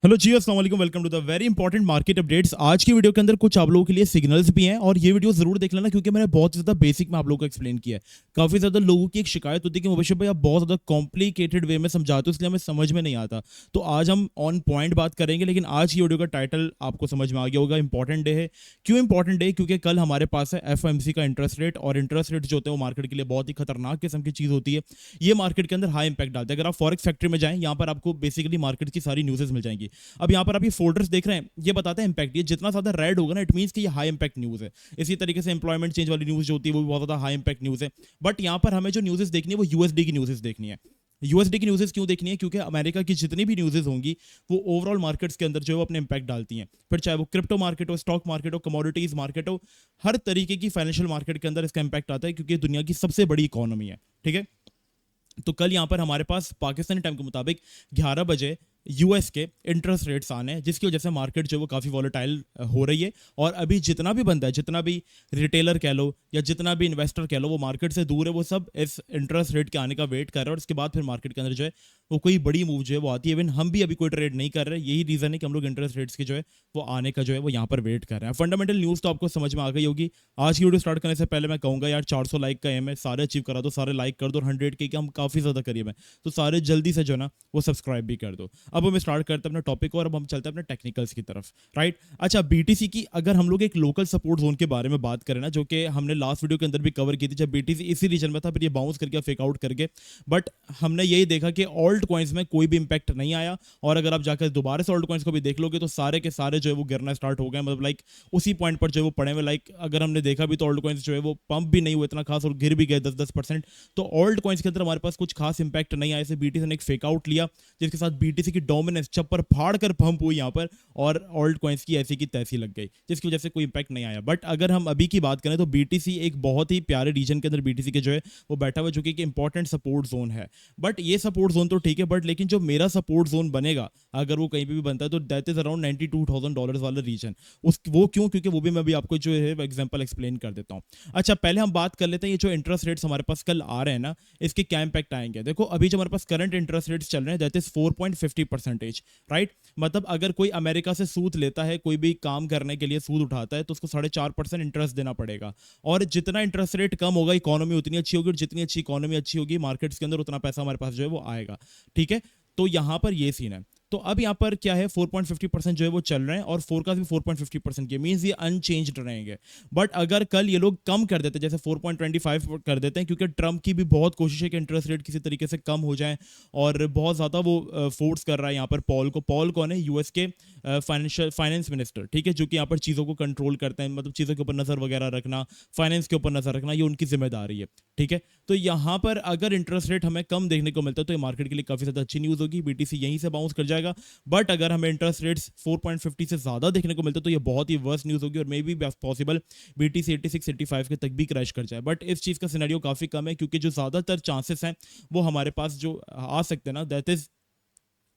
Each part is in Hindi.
हेलो जी, अस्सलाम वालेकुम, welcome to the very important market updates. आज की वीडियो के अंदर कुछ आप लोगों के लिए सिग्नल्स भी हैं और ये वीडियो जरूर देख लेना क्योंकि मैंने बहुत ज़्यादा बेसिक में आप लोगों को एक्सप्लेन किया है। काफ़ी ज़्यादा लोगों की एक शिकायत होती है कि मुबशर भाई आप बहुत ज़्यादा कॉम्प्लिकेटेड वे में समझाते हो, इसलिए हमें समझ में नहीं आता। तो आज हम ऑन पॉइंट बात करेंगे, लेकिन आज की वीडियो का टाइटल आपको समझ में आ गया होगा, इंपॉर्टेंट डे है। क्यों इंपॉर्टेंट डे? क्योंकि कल हमारे पास है एफओएमसी का इंटरेस्ट रेट, और इंटरेस्ट रेट जो होते हैं वो मार्केट के लिए बहुत ही खतरनाक किस्म की चीज़ होती है। ये मार्केट के अंदर हाई इंपैक्ट डालते हैं। अगर आप फॉरेक्स फैक्ट्री में जाएं, यहाँ पर आपको बेसिकली मार्केट की सारी न्यूज़ेस मिल जाएंगी। अब यहाँ पर आप ये फोल्डर्स देख रहे हैं, ये बताते हैं इंपैक्ट। ये जितना ज्यादा रेड होगा ना, इट मींस कि ये हाई इंपैक्ट न्यूज़ है। इसी तरीके से एम्प्लॉयमेंट चेंज वाली न्यूज़ जो होती है वो भी बहुत ज्यादा हाई इंपैक्ट न्यूज़ है। बट यहाँ पर हमें जो न्यूज़ेस देखनी है वो यूएसडी की न्यूज़ेस देखनी है। यूएसडी की न्यूज़ेस क्यों देखनी है? क्योंकि अमेरिका की जितनी भी न्यूज़ेस होंगी वो ओवरऑल मार्केट्स के अंदर जो है वो अपने इंपैक्ट डालती हैं। फिर चाहे वो क्रिप्टो मार्केट हो, स्टॉक मार्केट हो, कमोडिटीज मार्केट हो, हर तरीके की फाइनेंशियल मार्केट के अंदर इसका इंपैक्ट आता है क्योंकि दुनिया की सबसे बड़ी इकोनॉमी है। ठीक है, तो कल यहाँ पर हमारे पास पाकिस्तानी टाइम के मुताबिक 11 बजे यूएस के इंटरेस्ट रेट्स आने हैं, जिसकी वजह से मार्केट जो है वो काफ़ी वॉलेटाइल हो रही है। और अभी जितना भी बंदा है, जितना भी रिटेलर कह लो या जितना भी इन्वेस्टर कह लो, वो मार्केट से दूर है, वो सब इस इंटरेस्ट रेट के आने का वेट कर रहे हैं। और इसके बाद फिर मार्केट के अंदर जो है वो कोई बड़ी मूव जो है वो आती है। इवन हम भी अभी कोई ट्रेड नहीं कर रहे। यही रीज़न है कि हम लोग इंटरेस्ट रेट्स के जो है वो आने का जो है वो यहाँ पर वेट कर रहे हैं। फंडामेंटल न्यूज़ तो आपको समझ में आ गई होगी। आज की वीडियो स्टार्ट करने से पहले मैं कहूँगा यार, 400 लाइक का एम है, सारे अचीव करा दो, सारे लाइक कर दो। 100 के हम काफ़ी ज़्यादा करीब हैं, तो सारे जल्दी से जो है ना वो सब्सक्राइब भी कर दो। अब हम स्टार्ट करते हैं अपना टॉपिक और अब हम चलते हैं अपने टेक्निकल्स की तरफ। राइट, अच्छा, बीटीसी की अगर हम लोग एक लोकल सपोर्ट जोन के बारे में बात करें ना, जो कि हमने लास्ट वीडियो के अंदर भी कवर की थी, जब बीटीसी इसी रीजन में था, फिर ये बाउंस करके फेक आउट करके, बट हमने यही देखा कि ऑल्ट कॉइन्स में कोई भी इंपैक्ट नहीं आया। और अगर आप जाकर दोबारा से ऑल्ट कॉइन्स को भी देख लोगे तो सारे के सारे जो है वो गिरना स्टार्ट हो गए, मतलब लाइक उसी पॉइंट पर जो है वो पड़े हुए। लाइक अगर हमने देखा भी तो ऑल्ट कॉइन्स जो है वो पंप भी नहीं हुए इतना खास और गिर भी गए 10-10%। तो ऑल्ट कॉइन्स के अंदर हमारे पास कुछ खास इंपैक्ट नहीं आया। बीटीसी ने एक फेक आउट लिया जिसके साथ बीटीसी की डोमिनेंस चप्पर फाड़ कर पंप हुई यहाँ पर, और ऑल्ट कॉइन्स की ऐसी की तैसी लग गई, जिसकी वजह से कोई इंपैक्ट नहीं आया। बट अगर हम अभी की बात करें तो बीटीसी एक बहुत ही प्यारे रीजन के अंदर बीटीसी के जो है वो बैठा हुआ, जो कि एक इंपॉर्टेंट सपोर्ट जोन है। बट ये सपोर्ट जोन तो ठीक है, बट लेकिन जो मेरा सपोर्ट जोन बनेगा अगर वो कहीं पे भी बनता है तो दैट इज अराउंड $92,000 वाला रीजन। उस वो क्यों? क्योंकि वो भी मैं अभी आपको जो है एग्जांपल एक्सप्लेन कर देता हूँ। अच्छा, पहले हम बात कर लेते हैं ये जो इंटरेस्ट रेट्स हमारे पास कल आ रहे हैं ना, इसके क्या इंपैक्ट आएंगे। देखो, अभी जो हमारे पास करंट इंटरेस्ट रेट्स चल रहे हैं दैट इज 4.50%। राइट, मतलब अगर कोई अमेरिका से सूद लेता है, कोई भी काम करने के लिए सूद उठाता है, तो उसको 4.5% इंटरेस्ट देना पड़ेगा। और जितना इंटरेस्ट रेट कम होगा इकोनॉमी उतनी अच्छी होगी, और जितनी अच्छी इकोनॉमी अच्छी होगी मार्केट्स के अंदर उतना पैसा हमारे पास जो है वो आएगा। ठीक है, तो यहां पर ये सीन है। तो अब यहाँ पर क्या है, 4.50% जो है वो चल रहे हैं और फोरकास्ट भी 4.50% के, मींस ये अनचेंज्ड रहेंगे। बट अगर कल ये लोग कम कर देते, जैसे 4.25 कर देते हैं, क्योंकि ट्रम्प की भी बहुत कोशिश है कि इंटरेस्ट रेट किसी तरीके से कम हो जाए, और बहुत ज़्यादा वो फोर्स कर रहा है यहाँ पर पॉल को। पॉल कौन है? यूएस के फाइनेंस मिनिस्टर। ठीक है, जो कि यहाँ पर चीज़ों को कंट्रोल करते हैं, मतलब चीज़ों के ऊपर नज़र वगैरह रखना, फाइनेंस के ऊपर नज़र रखना, ये उनकी जिम्मेदारी है। ठीक है, तो यहाँ पर अगर इंटरेस्ट रेट हमें कम देखने को मिलता है तो ये मार्केट के लिए काफ़ी ज़्यादा अच्छी न्यूज़ होगी, बीटीसी यहीं से बाउंस कर जाएगा। बट अगर हमें इंटरेस्ट रेट्स 4.50 से ज़्यादा देखने को मिलता है तो ये बहुत ही वर्स्ट न्यूज़ होगी, और मे बी पॉसिबल बीटीसी 86-85 के तक भी क्रैश कर जाए। बट इस चीज़ का सिनेरियो काफ़ी कम है, क्योंकि जो ज़्यादातर चांसेस हैं वो हमारे पास जो आ सकते हैं ना, that is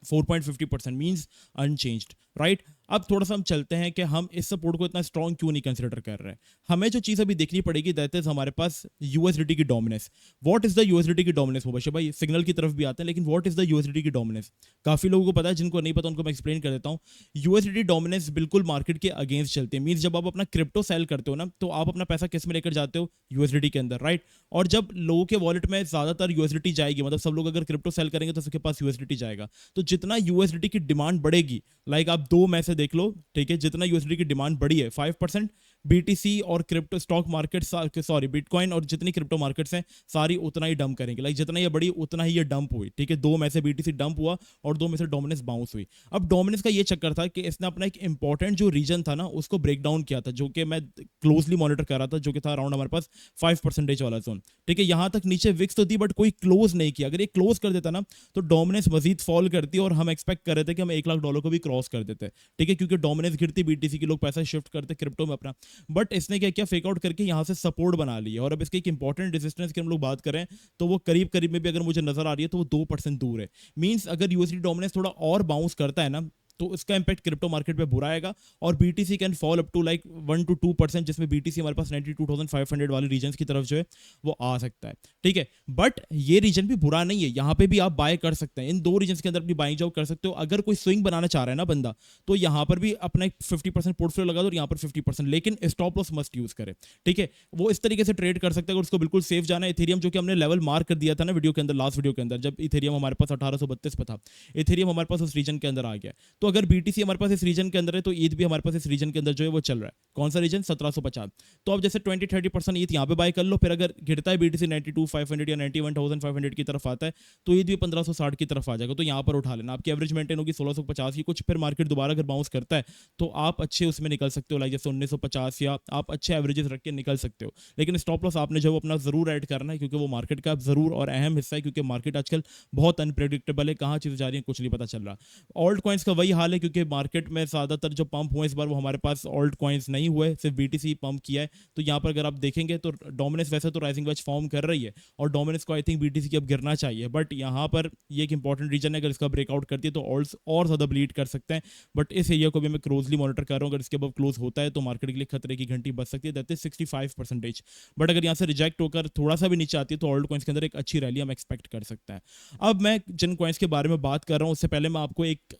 4.50% means unchanged. Right, अब थोड़ा सा हम चलते हैं कि हम इस सपोर्ट को इतना स्ट्रॉन्ग क्यों नहीं कंसिडर कर रहे हैं। हमें जो चीज़ अभी देखनी पड़ेगी दैट इज हमारे पास यूएसडीटी की dominance. What is the USDT की डोमिनेंस? मुबशर भाई सिग्नल की तरफ भी आते हैं, लेकिन व्हाट इज द यूएसडीटी की डोमिनेंस? काफ़ी लोगों को पता है, जिनको नहीं पता उनको मैं एक्सप्लेन कर देता हूँ। यूएसडीटी डोमिनेंस बिल्कुल मार्केट के अगेंस्ट चलती है। मीन्स जब आप अपना क्रिप्टो सेल करते हो ना, तो आप अपना पैसा किस में लेकर जाते हो? यूएसडीटी के अंदर। राइट, और जब लोगों के वॉलेट में ज़्यादातर यूएसडीटी जाएगी, मतलब सब लोग अगर क्रिप्टो सेल करेंगे तो सबके पास यूएसडीटी जाएगा। तो जितना यूएसडीटी की डिमांड बढ़ेगी, लाइक आप दो में से देख लो, ठीक है, जितना यूएसडीटी की डिमांड बढ़ी है 5%, बीटीसी और crypto stock market, sorry bitcoin और जितनी क्रिप्टो मार्केट्स हैं सारी उतना ही डंप करेंगे। लाइक जितना ये बढ़ी उतना ही ये डंप हुई। ठीक है, दो में से बीटीसी डंप हुआ और दो में से डोमिनेंस बाउंस हुई। अब डोमिनेंस का ये चक्कर था कि इसने अपना एक इंपॉर्टेंट जो रीजन था ना उसको ब्रेक डाउन किया था, जो कि मैं क्लोजली मॉनिटर कर रहा था, जो कि था अराउंड हमारे पास 5% वाला जोन। ठीक है, यहां तक नीचे विक्स तो थी बट कोई क्लोज नहीं किया। अगर ये क्लोज कर देता ना तो डोमिनेंस मजीद फॉल करती, और हम एक्सपेक्ट कर रहे थे कि हम $1 लाख को भी क्रॉस कर देते। ठीक है, क्योंकि डोमिनेंस गिरती, बीटीसी के लोग पैसा शिफ्ट करते क्रिप्टो में अपना। बट इसने क्या किया, फेक आउट करके यहाँ से सपोर्ट बना लिया, और अब इसके एक इंपॉर्टेंट रेजिस्टेंस की हम लोग बात करें तो वो करीब करीब में भी अगर मुझे नजर आ रही है तो वो 2% दूर है। मींस अगर यूएसडी डोमिनेंस थोड़ा और बाउंस करता है ना, तो इसका इंपैक्ट क्रिप्टो मार्केट पे बुरा आएगा और BTC can fall up to like 1 to 2%, जिसमें बीटीसी हमारे पास 92,500 वाले रीजन की तरफ जो है वो आ सकता है, ठीक है। बट ये रीजन भी बुरा नहीं है, यहाँ पे भी आप बाय कर सकते हैं, इन दो रीजन के अंदर अपनी बाइंग जॉब कर सकते हो। अगर कोई स्विंग बनाना चाह रहा है ना बंदा, तो यहाँ पर भी अपना एक 50% पोर्टफोलियो लगा दो और यहाँ पर 50%, लेकिन स्टॉप लॉस मस्ट यूज करे, ठीक है। वो इस तरीके से ट्रेड कर सकते हैं अगर उसको बिल्कुल सेफ जाना है। इथेरियम जो कि हमने लेवल मार्क कर दिया था ना वीडियो के अंदर, लास्ट वीडियो के अंदर, जब इथेरियम हमारे पास 1832 पे था, इथेरियम हमारे पास उस रीजन के अंदर आ गया। तो अगर बीटीसी हमारे पास इस रीजन के अंदर है, तो ईथ भी हमारे पास इस रीजन के अंदर जो है वो चल रहा है। कौन सा रीजन? 1750। तो अब जैसे 20-30% ईथ यहाँ पे बाय कर लो, फिर अगर गिरता है बीटीसी 92,500 या 91,500 की तरफ आता है, तो ईथ भी 1560 की तरफ आ जाएगा, तो यहाँ पर उठा लेना। आपकी एवरेज मेंटेन होगी 1650 की कुछ, फिर मार्केट दोबारा अगर बाउंस करता है तो आप अच्छे उसमें निकल सकते हो, लाइक जैसे 1950, या आप अच्छे एवरेजेस रख के निकल सकते हो। लेकिन स्टॉप लॉस आपने जो अपना जरूर ऐड करना है, क्योंकि वो मार्केट का जरूर और अहम हिस्सा है, क्योंकि मार्केट आजकल बहुत अनप्रेडिक्टेबल है, कहाँ चीज़ जा रही है कुछ नहीं पता चल रहा। ऑल्ट कॉइन्स का वही हाल है, क्योंकि मार्केट में ज़्यादातर जो पंप हुए इस बार वो हमारे पास ऑल्ट कॉइन्स नहीं हुए, सिर्फ बीटीसी पंप किया है। तो यहाँ पर अगर आप देखेंगे तो डोमिनेंस वैसे तो राइजिंग वेज फॉर्म कर रही है और डोमिनेंस को आई थिंक बीटीसी की अब गिरना चाहिए, बट यहाँ पर ये एक इंपॉर्टेंट रीजन है, अगर इसका ब्रेकआउट करती है तो ऑल्ट्स और ज़्यादा ब्लीड कर सकते हैं। बट इस एरिया को भी मैं क्लोजली मॉनिटर कर रहा हूँ, अगर इसके अब क्लोज होता है तो मार्केट के लिए खतरे की घंटी बच सकती है, दैट इज 65%। बट अगर यहाँ से रिजेक्ट होकर थोड़ा सा भी नीचे आती है तो ऑल्ट कॉइन्स के अंदर एक अच्छी रैली हम एक्सपेक्ट कर सकते हैं। अब मैं जिन कॉइन्स के बारे में बात कर रहा हूँ उससे पहले मैं आपको एक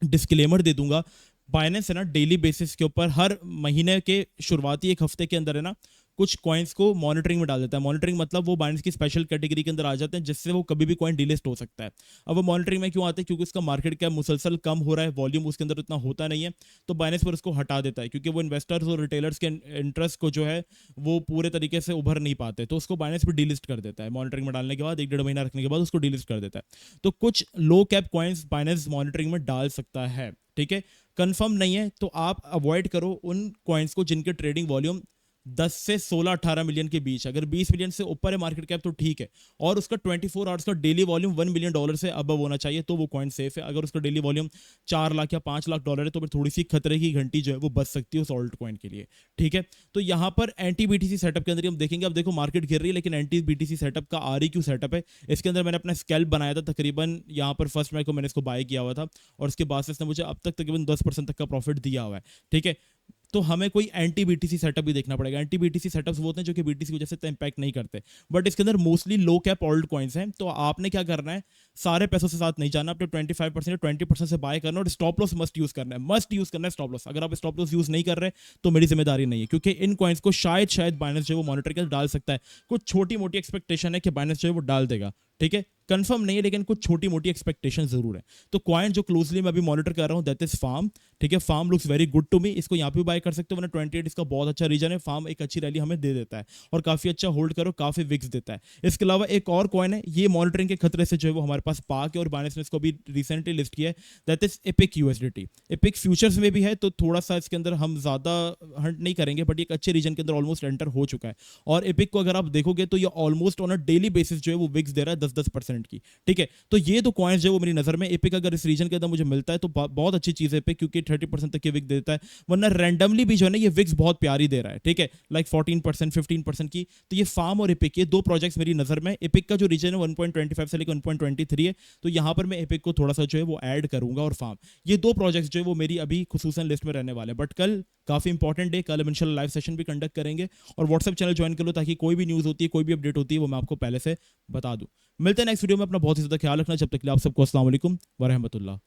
डिस्क्लेमर दे दूंगा। बाइनेंस है ना, डेली बेसिस के ऊपर हर महीने के शुरुआती एक हफ्ते के अंदर है ना कुछ कॉइन्स को मॉनिटरिंग में डाल देता है। मॉनिटरिंग मतलब वो बाइनेंस की स्पेशल कैटेगरी के अंदर आ जाते हैं, जिससे वो कभी भी कॉइन डिलिस्ट हो सकता है। अब वो मॉनिटरिंग में क्यों आते हैं? क्योंकि उसका मार्केट कैप मुसलसल कम हो रहा है, वॉल्यूम उसके अंदर इतना होता नहीं है, तो बाइनेंस पर उसको हटा देता है, क्योंकि वो इन्वेस्टर्स और रिटेलर्स के इंटरेस्ट को जो है वो पूरे तरीके से उभर नहीं पाते, तो उसको बाइनेंस पर डिलिस्ट कर देता है। मॉनिटरिंग में डालने के बाद 1-1.5 महीना रखने के बाद उसको डिलिस्ट कर देता है। तो कुछ लो कैप कॉइन्स बाइनेंस मॉनिटरिंग में डाल सकता है, ठीक है। कंफर्म नहीं है तो आप अवॉइड करो उन कॉइन्स को जिनके ट्रेडिंग वॉल्यूम 10 से 16-18 मिलियन के बीच। अगर 20 मिलियन से ऊपर है मार्केट कैप तो ठीक है, और उसका 24 आवर्स का डेली वॉल्यूम $1 मिलियन से अब होना चाहिए, तो वो कॉइन सेफ है। अगर उसका डेली वॉल्यूम 4 लाख या 5 लाख डॉलर है तो फिर थोड़ी सी खतरे की घंटी जो है वो बच सकती है उस ऑल्ट कॉइन के लिए, ठीक है। तो यहाँ पर एंटी बीटीसी सेटअप के अंदर हम देखेंगे, अब देखो मार्केट गिर रही है लेकिन एंटी बीटीसी सेटअप का REQ सेटअप है। इसके अंदर मैंने अपना स्कैल्प बनाया था, तकरीबन यहाँ पर फर्स्ट मई को मैंने इसको बाय किया हुआ था, और उसके बाद से इसने मुझे अब तक तकरीबन 10% तक का प्रॉफिट दिया हुआ है, ठीक है। तो हमें कोई एंटी बीटीसी सेटअप भी देखना पड़ेगा। एंटी बीटीसी सेटअप्स वो होते हैं जो कि बीटीसी की वजह से इंपैक्ट नहीं करते, बट इसके अंदर मोस्टली लो कैप ऑल्ट कॉइन्स हैं। तो आपने क्या करना है, सारे पैसों से साथ नहीं जाना, अपने 25% या 20% से बाय करना, और स्टॉप लॉस मस्ट यूज करना है, मस्ट यूज करना है स्टॉप लॉस। अगर आप स्टॉप लॉस यूज नहीं कर रहे तो मेरी जिम्मेदारी नहीं है, क्योंकि इन कॉइन्स को शायद बाइनेंस जो है वो मॉनिटर कर डाल सकता है। कुछ छोटी मोटी एक्सपेक्टेशन है कि बाइनेंस जो है वो डाल देगा, ठीक है। कंफर्म नहीं है लेकिन कुछ छोटी मोटी एक्सपेक्टेशन जरूर है। तो कॉइन जो क्लोजली मैं अभी मॉनिटर कर रहा हूं दैट इज फार्म, ठीक है। Form looks very good to me, इसको यहाँ पे बाय कर सकते हो, वरना 28 इसका बहुत अच्छा रीजन है। फार्म एक अच्छी रैली हमें दे देता है और काफी अच्छा होल्ड करो, काफी विक्स देता है। इसके अलावा एक और कॉइन है, ये मॉनिटरिंग के खतरे से जो है वो हमारे पास पाक है, और बाइनेंस ने इसको भी रिसेंटली लिस्ट किया है, that is epic USDT। Epic futures में भी है, तो थोड़ा सा इसके अंदर हम ज्यादा हंट नहीं करेंगे, बट एक अच्छे रीजन के अंदर ऑलमोस्ट एंटर हो चुका है। और एपिक को अगर आप देखोगे तो ये almost on a daily basis जो है वो विक्स दे रहा है 10-10% की, ठीक है। तो ये तो कॉइन्स जो वो मेरी नजर में, एपिक अगर इस रीजन के अंदर मुझे मिलता है तो बहुत अच्छी चीज है एपिक, क्योंकि 30% तक की विक देता है, वरना रैंडमली भी जो है ना ये विक्स बहुत प्यारी दे रहा है, ठीक है, लाइक 14% 15% की। तो ये फार्म और एपिक, ये दो प्रोजेक्ट्स मेरी नजर में, एपिक का जो रीजन है 1.25 से लेकर 1.23 है, तो यहां पर मैं एपिक को थोड़ा सा जो है वो ऐड करूंगा, और फार्म, ये दो प्रोजेक्ट्स जो है वो मेरी अभी खुसूसन लिस्ट में रहने वाले हैं। बट कल काफी इंपॉर्टेंट डे, कल हम इंशाल्लाह लाइव सेशन भी कंडक्ट करेंगे, और व्हाट्सएप चैनल ज्वाइन कर लो ताकि कोई भी न्यूज होती है, कोई भी अपडेट होती है वो मैं आपको पहले से बता दूं। मिलते हैं नेक्स्ट वीडियो में, अपना बहुत ही ज्यादा ख्याल रखना, जब तक के लिए आप सबको अस्सलाम वालेकुम व रहमतुल्लाह।